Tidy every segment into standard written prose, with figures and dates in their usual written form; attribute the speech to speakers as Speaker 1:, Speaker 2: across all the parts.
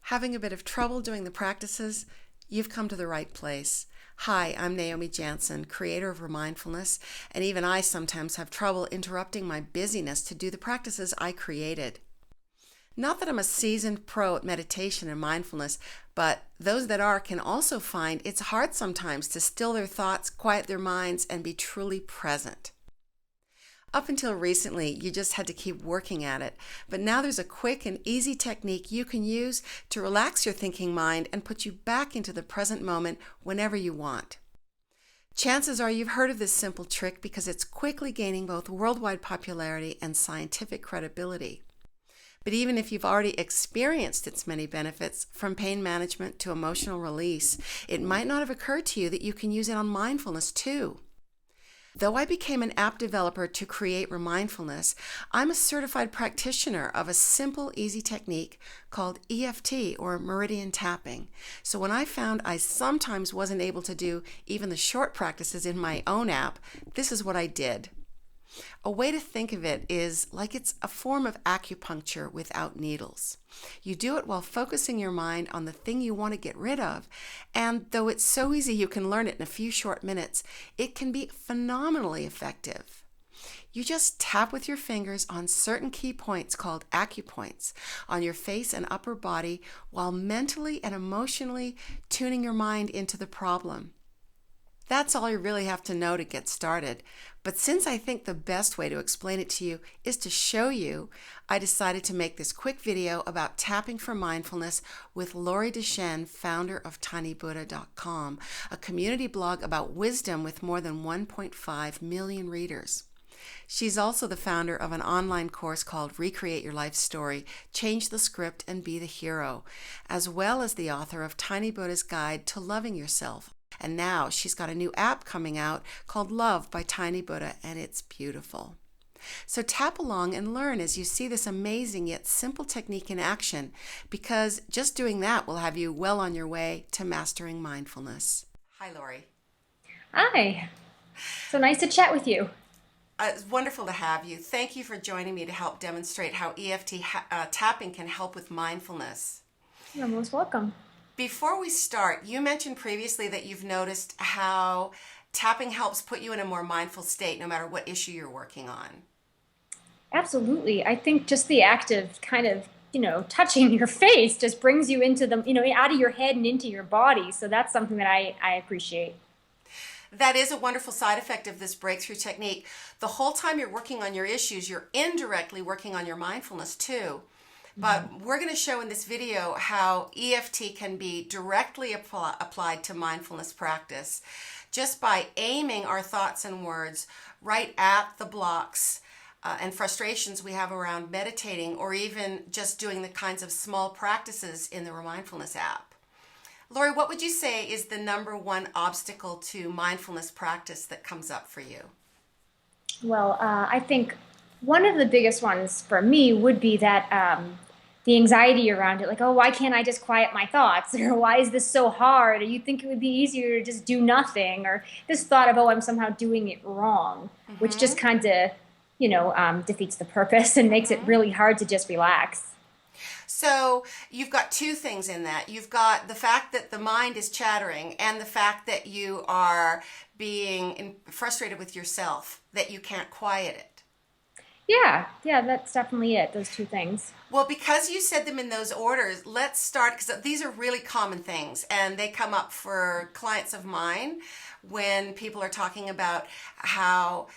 Speaker 1: Having a bit of trouble doing the practices? You've come to the right place. Hi, I'm Naomi Janzen, creator of Remindfulness, and even I sometimes have trouble interrupting my busyness to do the practices I created. Not that I'm a seasoned pro at meditation and mindfulness, but those that are can also find it's hard sometimes to still their thoughts, quiet their minds, and be truly present. Up until recently, you just had to keep working at it, but now there's a quick and easy technique you can use to relax your thinking mind and put you back into the present moment whenever you want. Chances are you've heard of this simple trick because it's quickly gaining both worldwide popularity and scientific credibility. But even if you've already experienced its many benefits, from pain management to emotional release, it might not have occurred to you that you can use it on mindfulness too. Though I became an app developer to create Remindfulness, I'm a certified practitioner of a simple, easy technique called EFT, or meridian tapping. So when I found I sometimes wasn't able to do even the short practices in my own app, this is what I did. A way to think of it is like it's a form of acupuncture without needles. You do it while focusing your mind on the thing you want to get rid of, and though it's so easy you can learn it in a few short minutes, it can be phenomenally effective. You just tap with your fingers on certain key points called acupoints on your face and upper body while mentally and emotionally tuning your mind into the problem. That's all you really have to know to get started. But since I think the best way to explain it to you is to show you, I decided to make this quick video about tapping for mindfulness with Lori Deschene, founder of tinybuddha.com, a community blog about wisdom with more than 1.5 million readers. She's also the founder of an online course called Recreate Your Life Story, Change the Script and Be the Hero, as well as the author of Tiny Buddha's Guide to Loving Yourself. And now she's got a new app coming out called Love by Tiny Buddha, and it's beautiful. So tap along and learn as you see this amazing yet simple technique in action, because just doing that will have you well on your way to mastering mindfulness. Hi, Lori.
Speaker 2: Hi. So nice to chat with you.
Speaker 1: It's wonderful to have you. Thank you for joining me to help demonstrate how EFT tapping can help with mindfulness.
Speaker 2: You're most welcome.
Speaker 1: Before we start, you mentioned previously that you've noticed how tapping helps put you in a more mindful state no matter what issue you're working on.
Speaker 2: Absolutely. I think just the act of touching your face just brings you into out of your head and into your body. So that's something that I appreciate.
Speaker 1: That is a wonderful side effect of this breakthrough technique. The whole time you're working on your issues, you're indirectly working on your mindfulness too. But we're going to show in this video how EFT can be directly applied to mindfulness practice just by aiming our thoughts and words right at the blocks and frustrations we have around meditating, or even just doing the kinds of small practices in the Remindfulness app. Lori, what would you say is the number one obstacle to mindfulness practice that comes up for you?
Speaker 2: Well, I think one of the biggest ones for me would be that the anxiety around it, like, oh, why can't I just quiet my thoughts? Or why is this so hard? Or you think it would be easier to just do nothing? Or this thought of, oh, I'm somehow doing it wrong, which just kind of, defeats the purpose and makes it really hard to just relax.
Speaker 1: So you've got two things in that. You've got the fact that the mind is chattering and the fact that you are being frustrated with yourself, that you can't quiet it.
Speaker 2: Yeah, that's definitely it, those two things.
Speaker 1: Well, because you said them in those orders, let's start, because these are really common things, and they come up for clients of mine when people are talking about how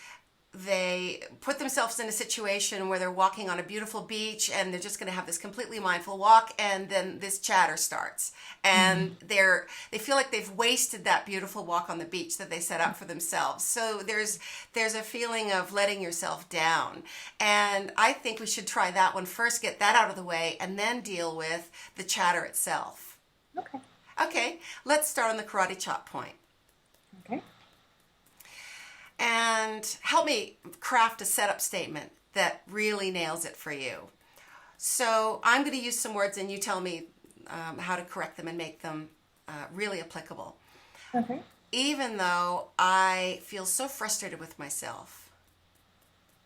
Speaker 1: they put themselves in a situation where they're walking on a beautiful beach and they're just going to have this completely mindful walk, and then this chatter starts, and they feel like they've wasted that beautiful walk on the beach that they set up for themselves. So there's a feeling of letting yourself down, and I think we should try that one first, get that out of the way, and then deal with the chatter itself. Okay, let's start on the karate chop point.
Speaker 2: Okay.
Speaker 1: And help me craft a setup statement that really nails it for you. So I'm going to use some words and you tell me how to correct them and make them really applicable.
Speaker 2: Okay.
Speaker 1: Even though I feel so frustrated with myself.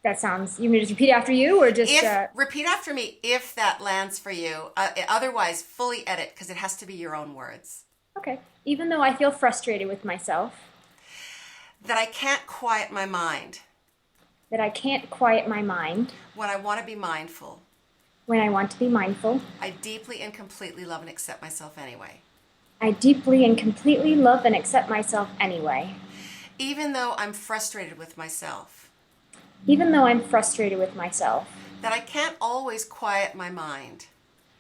Speaker 2: That sounds, you mean just repeat after you or just,
Speaker 1: Repeat after me if that lands for you. Otherwise, fully edit because it has to be your own words.
Speaker 2: okay. Even though I feel frustrated with myself,
Speaker 1: That I can't quiet my mind
Speaker 2: that I can't quiet my mind
Speaker 1: when I want to be mindful.
Speaker 2: when I want to be mindful,
Speaker 1: I deeply and completely love and accept myself anyway.
Speaker 2: I deeply and completely love and accept myself anyway.
Speaker 1: Even though I'm frustrated with myself.
Speaker 2: Even though I'm frustrated with myself,
Speaker 1: That I can't always quiet my mind.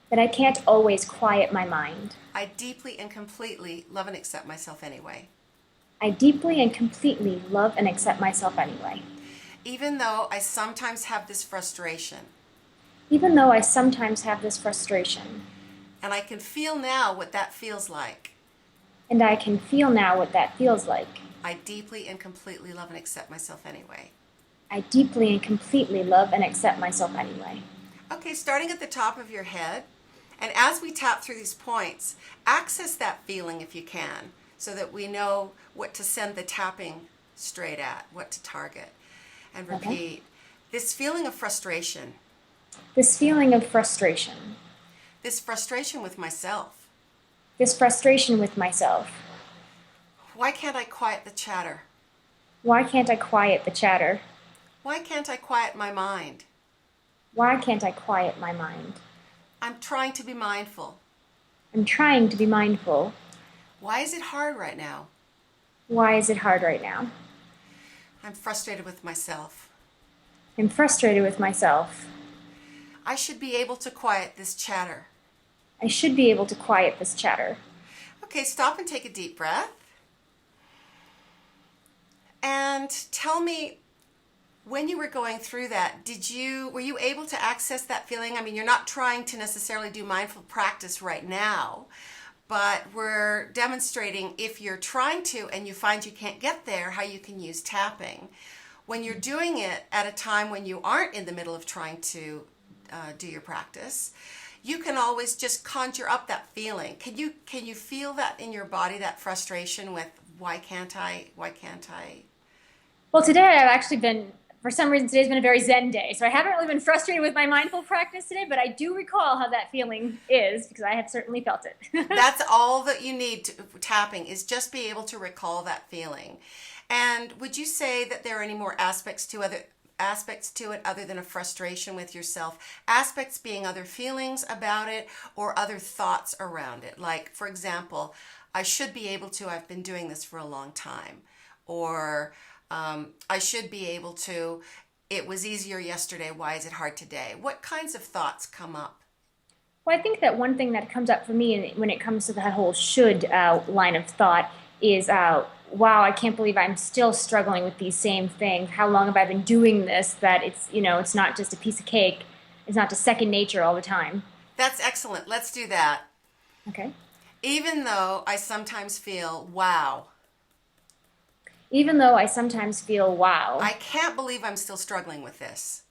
Speaker 2: that I can't always quiet my mind.
Speaker 1: I deeply and completely love and accept myself anyway.
Speaker 2: I deeply and completely love and accept myself anyway.
Speaker 1: Even though I sometimes have this frustration.
Speaker 2: Even though I sometimes have this frustration.
Speaker 1: And I can feel now what that feels like.
Speaker 2: And I can feel now what that feels like.
Speaker 1: I deeply and completely love and accept myself anyway.
Speaker 2: I deeply and completely love and accept myself anyway.
Speaker 1: Okay, starting at the top of your head, and as we tap through these points, access that feeling if you can, so that we know what to send the tapping straight at, what to target. And repeat,
Speaker 2: Okay.
Speaker 1: This feeling of frustration,
Speaker 2: This feeling of frustration.
Speaker 1: this frustration with myself.
Speaker 2: This frustration with myself.
Speaker 1: Why can't I quiet the chatter?
Speaker 2: Why can't I quiet the chatter?
Speaker 1: Why can't I quiet my mind?
Speaker 2: Why can't I quiet my mind?
Speaker 1: I'm trying to be mindful.
Speaker 2: I'm trying to be mindful.
Speaker 1: Why is it hard right now?
Speaker 2: Why is it hard right now?
Speaker 1: I'm frustrated with myself.
Speaker 2: I'm frustrated with myself.
Speaker 1: I should be able to quiet this chatter.
Speaker 2: I should be able to quiet this chatter.
Speaker 1: Okay, stop and take a deep breath. And tell me, when you were going through that, were you able to access that feeling? I mean, you're not trying to necessarily do mindful practice right now, but we're demonstrating if you're trying to and you find you can't get there, how you can use tapping. When you're doing it at a time when you aren't in the middle of trying to do your practice, you can always just conjure up that feeling. Can you feel that in your body, that frustration with why can't I?
Speaker 2: Well, today I've actually been, for some reason, today's been a very Zen day. So I haven't really been frustrated with my mindful practice today, but I do recall how that feeling is because I have certainly felt it.
Speaker 1: That's all that you need tapping is just be able to recall that feeling. And would you say that there are any more aspects to it other than a frustration with yourself? Aspects being other feelings about it or other thoughts around it. Like, for example, I should be able to, I've been doing this for a long time. Or I should be able to, it was easier yesterday, why is it hard today? What kinds of thoughts come up?
Speaker 2: Well, I think that one thing that comes up for me when it comes to that whole should line of thought is, wow, I can't believe I'm still struggling with these same things. How long have I been doing this that it's not just a piece of cake. It's not just second nature all the time.
Speaker 1: That's excellent. Let's do that.
Speaker 2: Okay.
Speaker 1: Even though I sometimes feel, wow.
Speaker 2: Even though I sometimes feel, wow.
Speaker 1: I can't believe I'm still struggling with this.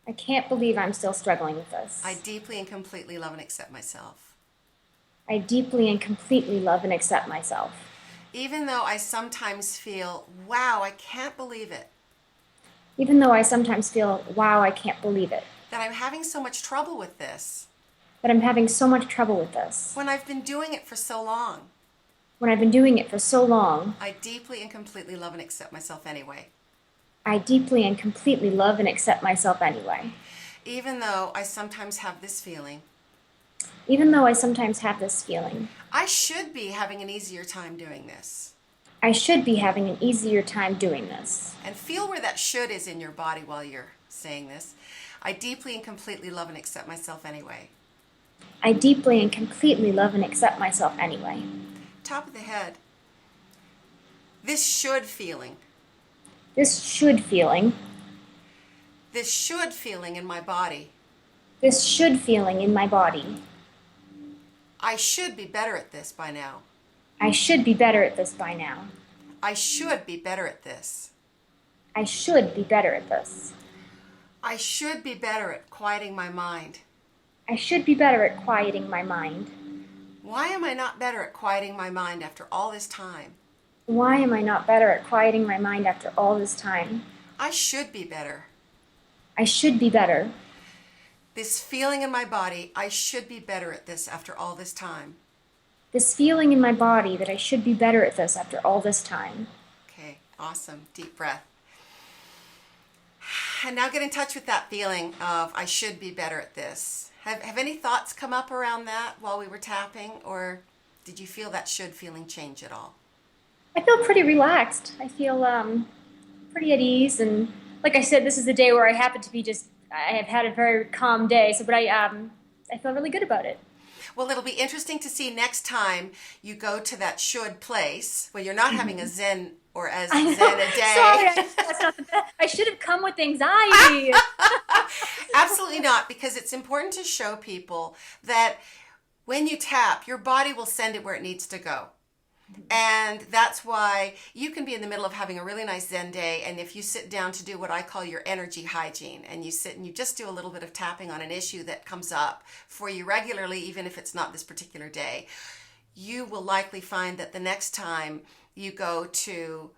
Speaker 2: I can't believe I'm still struggling with this.
Speaker 1: I deeply and completely love and accept myself.
Speaker 2: I deeply and completely love and accept myself.
Speaker 1: Even though I sometimes feel, wow, I can't believe it.
Speaker 2: Even though I sometimes feel, wow, I can't believe it.
Speaker 1: That I'm having so much trouble with this.
Speaker 2: That I'm having so much trouble with this.
Speaker 1: When I've been doing it for so long.
Speaker 2: When I've been doing it for so long.
Speaker 1: I deeply and completely love and accept myself anyway.
Speaker 2: I deeply and completely love and accept myself anyway.
Speaker 1: Even though I sometimes have this feeling.
Speaker 2: Even though I sometimes have this feeling.
Speaker 1: I should be having an easier time doing this.
Speaker 2: I should be having an easier time doing this.
Speaker 1: And feel where that should is in your body while you're saying this. I deeply and completely love and accept myself anyway.
Speaker 2: I deeply and completely love and accept myself anyway.
Speaker 1: Top of the head. This should feeling.
Speaker 2: This should feeling.
Speaker 1: This should feeling in my body.
Speaker 2: This should feeling in my body.
Speaker 1: I should be better at this by now.
Speaker 2: I should be better at this by now.
Speaker 1: I should be better at this.
Speaker 2: I should be better at this.
Speaker 1: I should be better at quieting my mind.
Speaker 2: I should be better at quieting my mind.
Speaker 1: Why am I not better at quieting my mind after all this time?
Speaker 2: Why am I not better at quieting my mind after all this time?
Speaker 1: I should be better.
Speaker 2: I should be better.
Speaker 1: This feeling in my body, I should be better at this after all this time.
Speaker 2: This feeling in my body that I should be better at this after all this time.
Speaker 1: Okay, awesome. Deep breath. And now get in touch with that feeling of I should be better at this. Have any thoughts come up around that while we were tapping, or did you feel that should feeling change at all?
Speaker 2: I feel pretty relaxed. I feel pretty at ease, and like I said, this is a day where I happen to be just. I have had a very calm day, so but I feel really good about it.
Speaker 1: Well, it'll be interesting to see next time you go to that should place where you're not having a Zen or as
Speaker 2: I know.
Speaker 1: Zen a day.
Speaker 2: Sorry, that's not the best. I should have come with anxiety.
Speaker 1: Absolutely not, because it's important to show people that when you tap, your body will send it where it needs to go. And that's why you can be in the middle of having a really nice Zen day, and if you sit down to do what I call your energy hygiene, and you sit and you just do a little bit of tapping on an issue that comes up for you regularly, even if it's not this particular day, you will likely find that the next time you go to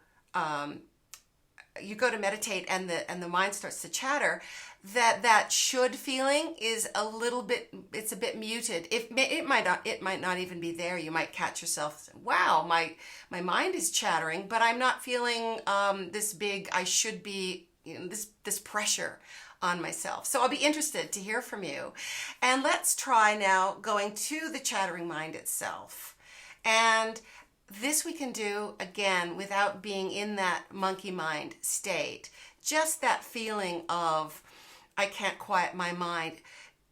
Speaker 1: meditate and the mind starts to chatter, that should feeling is a little bit, it's a bit muted. It might not even be there. You might catch yourself, wow, my mind is chattering, but I'm not feeling this big I should be, this pressure on myself. So I'll be interested to hear from you. And let's try now going to the chattering mind itself. And this we can do again without being in that monkey mind state. Just that feeling of I can't quiet my mind.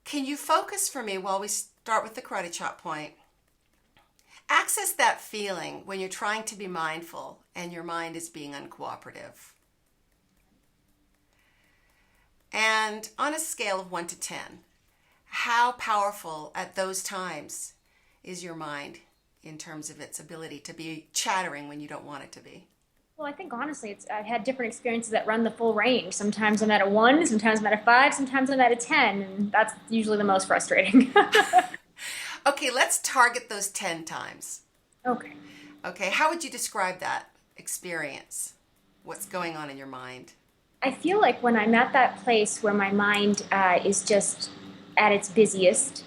Speaker 1: Can you focus for me while we start with the karate chop point? Access that feeling when you're trying to be mindful and your mind is being uncooperative. And on a scale of 1 to 10, how powerful at those times is your mind in terms of its ability to be chattering when you don't want it to be?
Speaker 2: Well, I think honestly, I've had different experiences that run the full range. Sometimes I'm at a 1, sometimes I'm at a 5, sometimes I'm at a 10, and that's usually the most frustrating.
Speaker 1: Okay, let's target those 10 times.
Speaker 2: Okay.
Speaker 1: Okay, how would you describe that experience? What's going on in your mind?
Speaker 2: I feel like when I'm at that place where my mind is just at its busiest,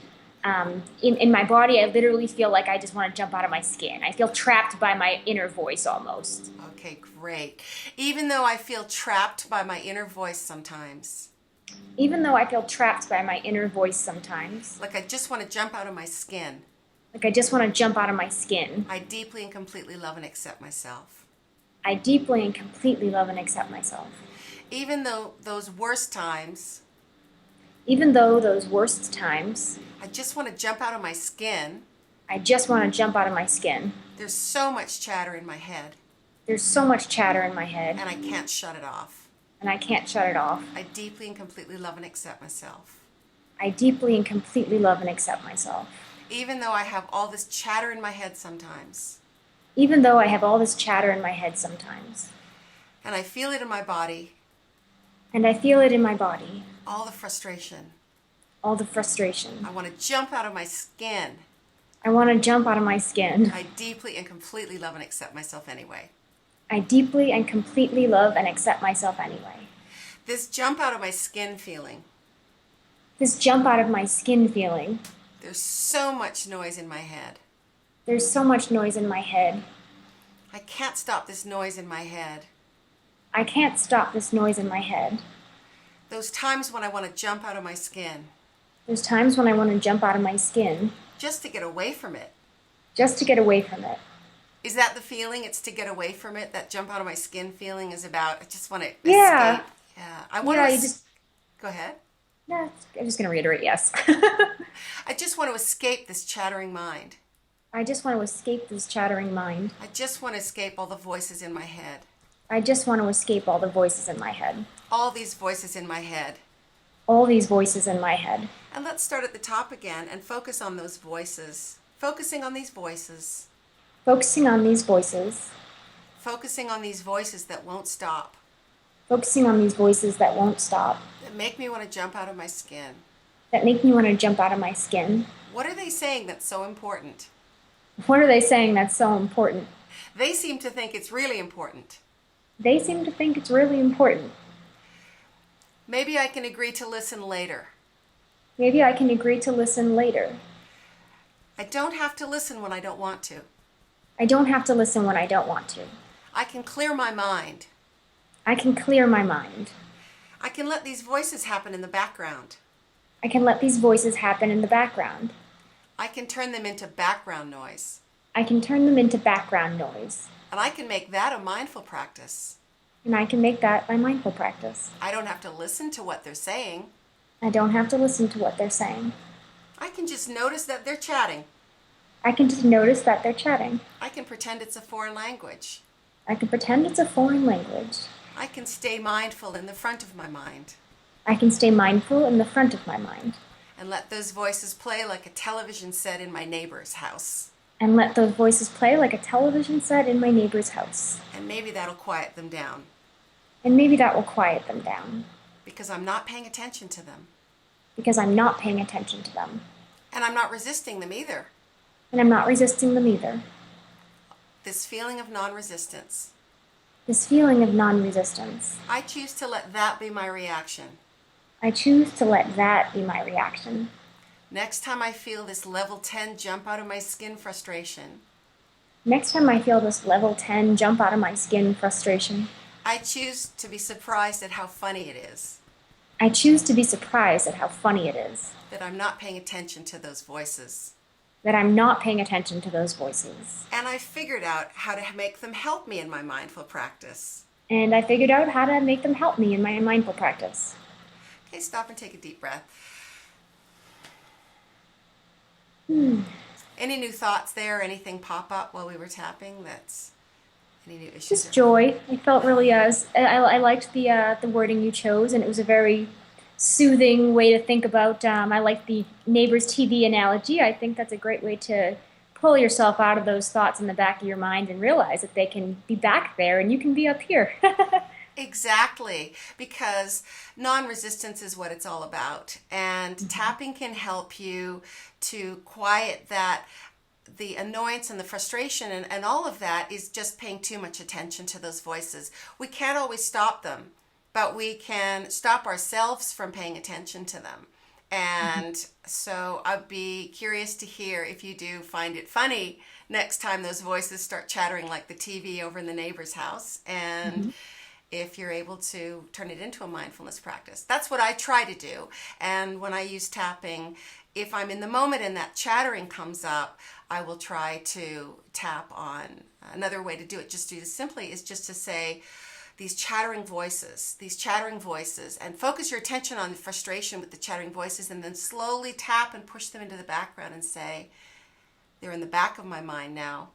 Speaker 2: in my body, I literally feel like I just want to jump out of my skin. I feel trapped by my inner voice almost.
Speaker 1: Okay, great. Even though I feel trapped by my inner voice sometimes.
Speaker 2: Even though I feel trapped by my inner voice sometimes.
Speaker 1: Like I just want to jump out of my skin.
Speaker 2: Like I just want to jump out of my skin.
Speaker 1: I deeply and completely love and accept myself.
Speaker 2: I deeply and completely love and accept myself.
Speaker 1: Even though those worst times.
Speaker 2: Even though those worst times.
Speaker 1: I just want to jump out of my skin.
Speaker 2: I just want to jump out of my skin.
Speaker 1: There's so much chatter in my head.
Speaker 2: There's so much chatter in my head.
Speaker 1: And I can't shut it off.
Speaker 2: And I can't shut it off.
Speaker 1: I deeply and completely love and accept myself.
Speaker 2: I deeply and completely love and accept myself.
Speaker 1: Even though I have all this chatter in my head sometimes.
Speaker 2: Even though I have all this chatter in my head sometimes.
Speaker 1: And I feel it in my body.
Speaker 2: And I feel it in my body.
Speaker 1: All the frustration.
Speaker 2: All the frustration.
Speaker 1: I want to jump out of my skin.
Speaker 2: I want to jump out of my skin.
Speaker 1: I deeply and completely love and accept myself anyway.
Speaker 2: I deeply and completely love and accept myself anyway.
Speaker 1: This jump out of my skin feeling.
Speaker 2: This jump out of my skin feeling.
Speaker 1: There's so much noise in my head.
Speaker 2: There's so much noise in my head.
Speaker 1: I can't stop this noise in my head.
Speaker 2: I can't stop this noise in my head.
Speaker 1: Those times when I want to jump out of my skin.
Speaker 2: There's times when I want to jump out of my skin.
Speaker 1: Just to get away from it.
Speaker 2: Just to get away from it.
Speaker 1: Is that the feeling? It's to get away from it? That jump out of my skin feeling is about, I just want to escape.
Speaker 2: Yeah.
Speaker 1: I want to... Go ahead.
Speaker 2: Yeah, I'm just going to reiterate yes.
Speaker 1: I just want to escape this chattering mind.
Speaker 2: I just want to escape this chattering mind.
Speaker 1: I just want to escape all the voices in my head.
Speaker 2: I just want to escape all the voices in my head.
Speaker 1: All these voices in my head.
Speaker 2: All these voices in my head.
Speaker 1: And let's start at the top again and focus on those voices. Focusing on these voices.
Speaker 2: Focusing on these voices.
Speaker 1: Focusing on these voices that won't stop.
Speaker 2: Focusing on these voices that won't stop.
Speaker 1: That make me want to jump out of my skin.
Speaker 2: That make me want to jump out of my skin.
Speaker 1: What are they saying that's so important?
Speaker 2: What are they saying that's so important?
Speaker 1: They seem to think it's really important.
Speaker 2: They seem to think it's really important.
Speaker 1: Maybe I can agree to listen later.
Speaker 2: Maybe I can agree to listen later.
Speaker 1: I don't have to listen when I don't want to.
Speaker 2: I don't have to listen when I don't want to.
Speaker 1: I can clear my mind.
Speaker 2: I can clear my mind.
Speaker 1: I can let these voices happen in the background.
Speaker 2: I can let these voices happen in the background.
Speaker 1: I can turn them into background noise.
Speaker 2: I can turn them into background noise.
Speaker 1: And I can make that a mindful practice.
Speaker 2: And I can make that my mindful practice.
Speaker 1: I don't have to listen to what they're saying.
Speaker 2: I don't have to listen to what they're saying.
Speaker 1: I can just notice that they're chatting.
Speaker 2: I can just notice that they're chatting.
Speaker 1: I can pretend it's a foreign language.
Speaker 2: I can pretend it's a foreign language.
Speaker 1: I can stay mindful in the front of my mind.
Speaker 2: I can stay mindful in the front of my mind.
Speaker 1: And let those voices play like a television set in my neighbor's house.
Speaker 2: And let those voices play like a television set in my neighbor's house.
Speaker 1: And maybe that'll quiet them down.
Speaker 2: And maybe that will quiet them down.
Speaker 1: Because I'm not paying attention to them.
Speaker 2: Because I'm not paying attention to them.
Speaker 1: And I'm not resisting them either.
Speaker 2: And I'm not resisting them either.
Speaker 1: This feeling of non-resistance.
Speaker 2: This feeling of non-resistance.
Speaker 1: I choose to let that be my reaction.
Speaker 2: I choose to let that be my reaction.
Speaker 1: Next time I feel this level 10 jump out of my skin frustration.
Speaker 2: Next time I feel this level 10 jump out of my skin frustration.
Speaker 1: I choose to be surprised at how funny it is.
Speaker 2: I choose to be surprised at how funny it is.
Speaker 1: That I'm not paying attention to those voices.
Speaker 2: That I'm not paying attention to those voices.
Speaker 1: And I figured out how to make them help me in my mindful practice.
Speaker 2: And I figured out how to make them help me in my mindful practice.
Speaker 1: Okay, stop and take a deep breath. Any new thoughts there? Anything pop up while we were tapping? That's any new issues?
Speaker 2: Just joy. I felt really I liked the wording you chose, and it was a very soothing way to think about. I like the neighbor's TV analogy. I think that's a great way to pull yourself out of those thoughts in the back of your mind and realize that they can be back there and you can be up here.
Speaker 1: Exactly, because non-resistance is what it's all about, and tapping can help you to quiet that, the annoyance and the frustration and all of that is just paying too much attention to those voices. We can't always stop them, but we can stop ourselves from paying attention to them. And so I'd be curious to hear if you do find it funny next time those voices start chattering like the TV over in the neighbor's house, and if you're able to turn it into a mindfulness practice. That's what I try to do. And when I use tapping, if I'm in the moment and that chattering comes up, I will try to tap on. Another way to do it, just do this simply, is just to say, these chattering voices, and focus your attention on the frustration with the chattering voices, and then slowly tap and push them into the background and say, they're in the back of my mind now.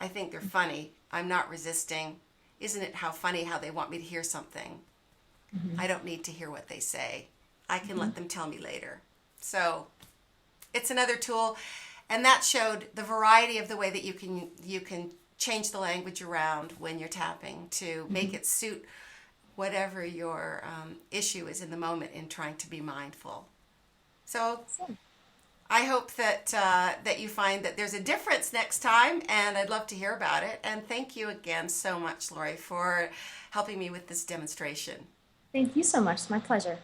Speaker 1: I think they're funny. I'm not resisting. Isn't it how funny how they want me to hear something? I don't need to hear what they say. I can let them tell me later. So it's another tool, and that showed the variety of the way that you can change the language around when you're tapping to make it suit whatever your issue is in the moment in trying to be mindful. So I hope that you find that there's a difference next time, and I'd love to hear about it. And thank you again so much, Lori, for helping me with this demonstration.
Speaker 2: Thank you so much. It's my pleasure.